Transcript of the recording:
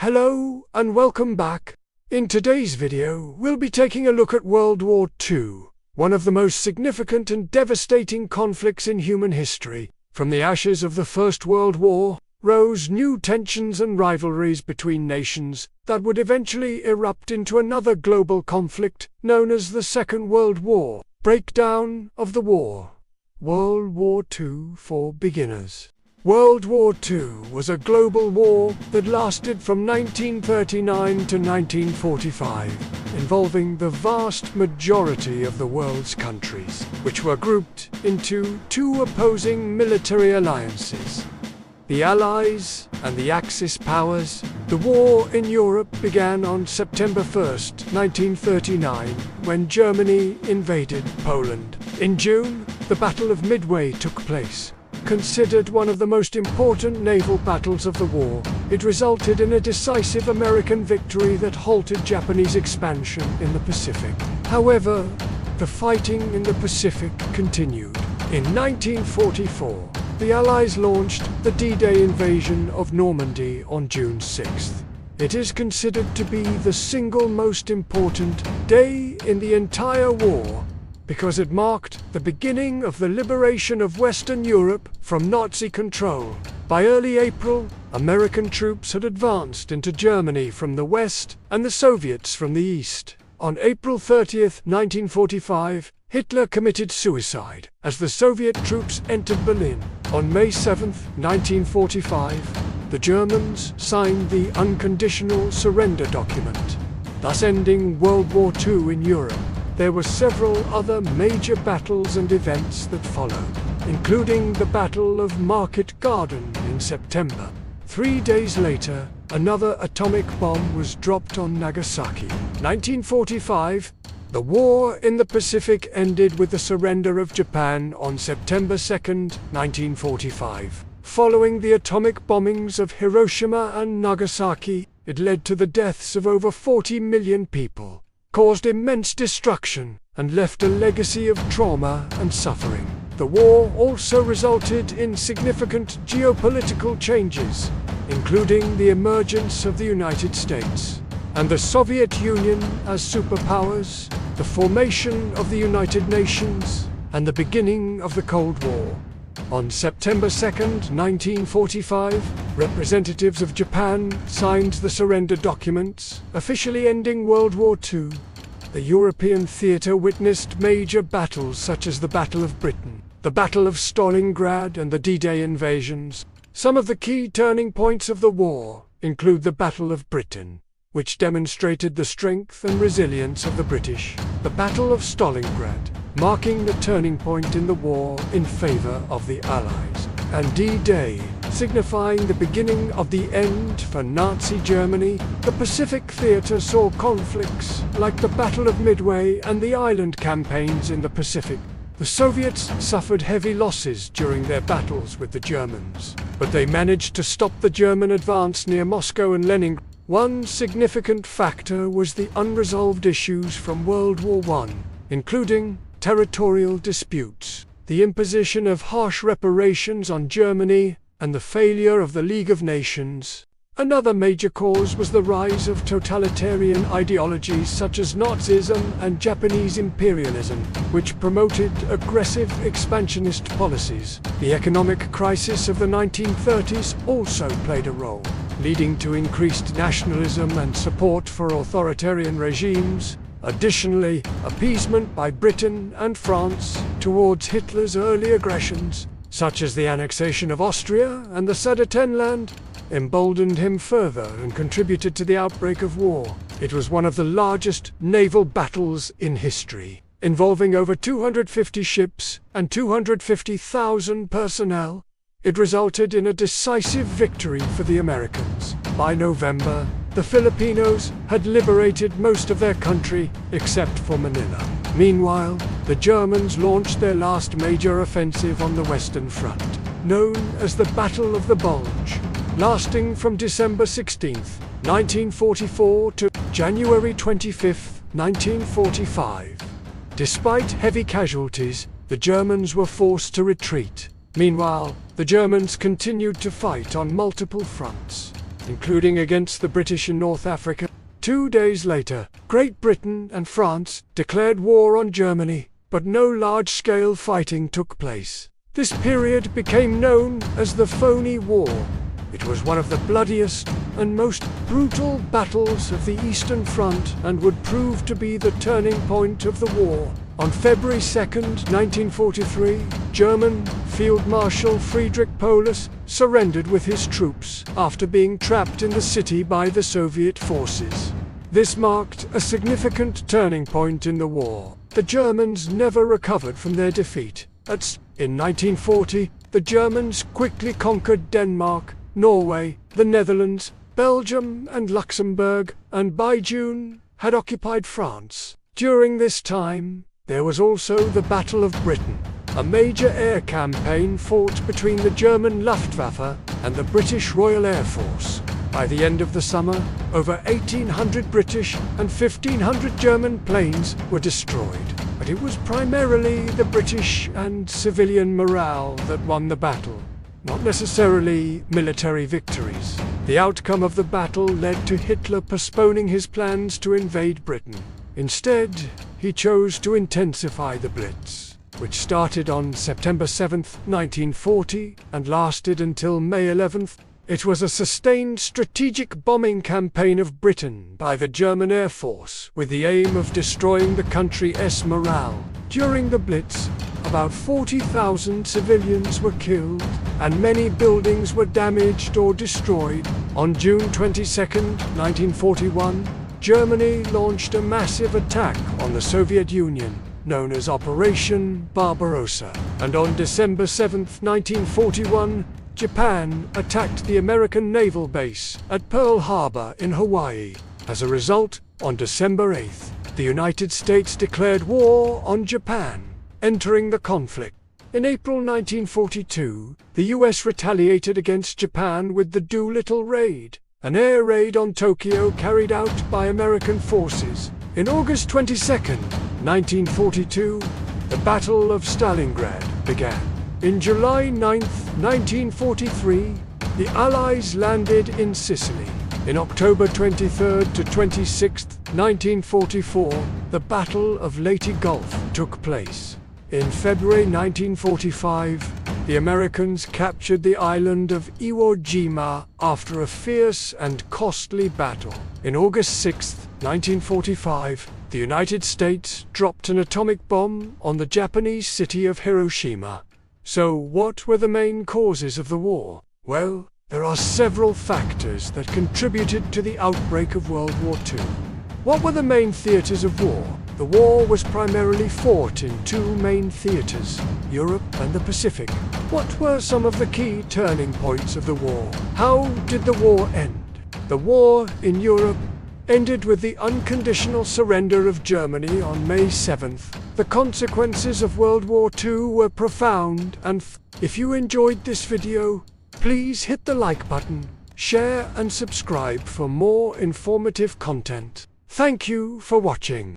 Hello and welcome back. In today's video, we'll be taking a look at World War II, one of the most significant and devastating conflicts in human history. From the ashes of the First World War rose new tensions and rivalries between nations that would eventually erupt into another global conflict known as the Second World War. Breakdown of the war. World War II for beginners. World War II was a global war that lasted from 1939 to 1945, involving the vast majority of the world's countries, which were grouped into two opposing military alliances, the Allies and the Axis powers. The war in Europe began on September 1, 1939, when Germany invaded Poland. In June, the Battle of Midway took place. Considered one of the most important naval battles of the war, it resulted in a decisive American victory that halted Japanese expansion in the Pacific. However, the fighting in the Pacific continued. In 1944, the Allies launched the D-Day invasion of Normandy on June 6th. It is considered to be the single most important day in the entire war, because it marked the beginning of the liberation of Western Europe from Nazi control. By early April, American troops had advanced into Germany from the west and the Soviets from the east. On April 30, 1945, Hitler committed suicide as the Soviet troops entered Berlin. On May 7, 1945, the Germans signed the unconditional surrender document, thus ending World War II in Europe. There were several other major battles and events that followed, including the Battle of Market Garden in September. 3 days later, another atomic bomb was dropped on Nagasaki. 1945, the war in the Pacific ended with the surrender of Japan on September 2, 1945. Following the atomic bombings of Hiroshima and Nagasaki, it led to the deaths of over 40 million people, caused immense destruction, and left a legacy of trauma and suffering. The war also resulted in significant geopolitical changes, including the emergence of the United States and the Soviet Union as superpowers, the formation of the United Nations, and the beginning of the Cold War. On September 2, 1945, representatives of Japan signed the surrender documents, officially ending World War II. The European theatre witnessed major battles such as the Battle of Britain, the Battle of Stalingrad, and the D-Day invasions. Some of the key turning points of the war include the Battle of Britain, which demonstrated the strength and resilience of the British, the Battle of Stalingrad, marking the turning point in the war in favor of the Allies, and D-Day, signifying the beginning of the end for Nazi Germany. The Pacific theater saw conflicts like the Battle of Midway and the island campaigns in the Pacific. The Soviets suffered heavy losses during their battles with the Germans, but they managed to stop the German advance near Moscow and Leningrad. One significant factor was the unresolved issues from World War I, including territorial disputes, the imposition of harsh reparations on Germany, and the failure of the League of Nations. Another major cause was the rise of totalitarian ideologies such as Nazism and Japanese imperialism, which promoted aggressive expansionist policies. The economic crisis of the 1930s also played a role, leading to increased nationalism and support for authoritarian regimes. Additionally, appeasement by Britain and France towards Hitler's early aggressions, such as the annexation of Austria and the Sudetenland, emboldened him further and contributed to the outbreak of war. It was one of the largest naval battles in history, involving over 250 ships and 250,000 personnel. It resulted in a decisive victory for the Americans. By November, the Filipinos had liberated most of their country except for Manila. Meanwhile, the Germans launched their last major offensive on the Western Front, known as the Battle of the Bulge, lasting from December 16, 1944 to January 25, 1945. Despite heavy casualties, the Germans were forced to retreat. Meanwhile, the Germans continued to fight on multiple fronts. including against the British in North Africa. 2 days later, Great Britain and France declared war on Germany, but no large-scale fighting took place. This period became known as the Phony War. It was one of the bloodiest and most brutal battles of the Eastern Front and would prove to be the turning point of the war. On February 2, 1943, German Field Marshal Friedrich Paulus surrendered with his troops after being trapped in the city by the Soviet forces. This marked a significant turning point in the war. The Germans never recovered from their defeat. In 1940, the Germans quickly conquered Denmark, Norway, the Netherlands, Belgium and Luxembourg, and by June had occupied France. During this time, there was also the Battle of Britain, a major air campaign fought between the German Luftwaffe and the British Royal Air Force. By the end of the summer, over 1,800 British and 1,500 German planes were destroyed. But it was primarily the British and civilian morale that won the battle, not necessarily military victories. The outcome of the battle led to Hitler postponing his plans to invade Britain. Instead, he chose to intensify the Blitz, which started on September 7, 1940, and lasted until May 11. It was a sustained strategic bombing campaign of Britain by the German Air Force with the aim of destroying the country's morale. During the Blitz, about 40,000 civilians were killed, and many buildings were damaged or destroyed. On June 22, 1941, Germany launched a massive attack on the Soviet Union, known as Operation Barbarossa. And on December 7, 1941, Japan attacked the American naval base at Pearl Harbor in Hawaii. As a result, on December 8, the United States declared war on Japan, entering the conflict. In April 1942, the US retaliated against Japan with the Doolittle Raid, an air raid on Tokyo carried out by American forces. In August 22, 1942, the Battle of Stalingrad began. In July 9, 1943, the Allies landed in Sicily. In October 23 to 26, 1944, the Battle of Leyte Gulf took place. In February 1945, the Americans captured the island of Iwo Jima after a fierce and costly battle. In August 6, 1945, the United States dropped an atomic bomb on the Japanese city of Hiroshima. So what were the main causes of the war? Well, there are several factors that contributed to the outbreak of World War II. What were the main theaters of war? The war was primarily fought in two main theaters, Europe and the Pacific. What were some of the key turning points of the war? How did the war end? The war in Europe ended with the unconditional surrender of Germany on May 7th. The consequences of World War II were profound, and if you enjoyed this video, please hit the like button, share and subscribe for more informative content. Thank you for watching.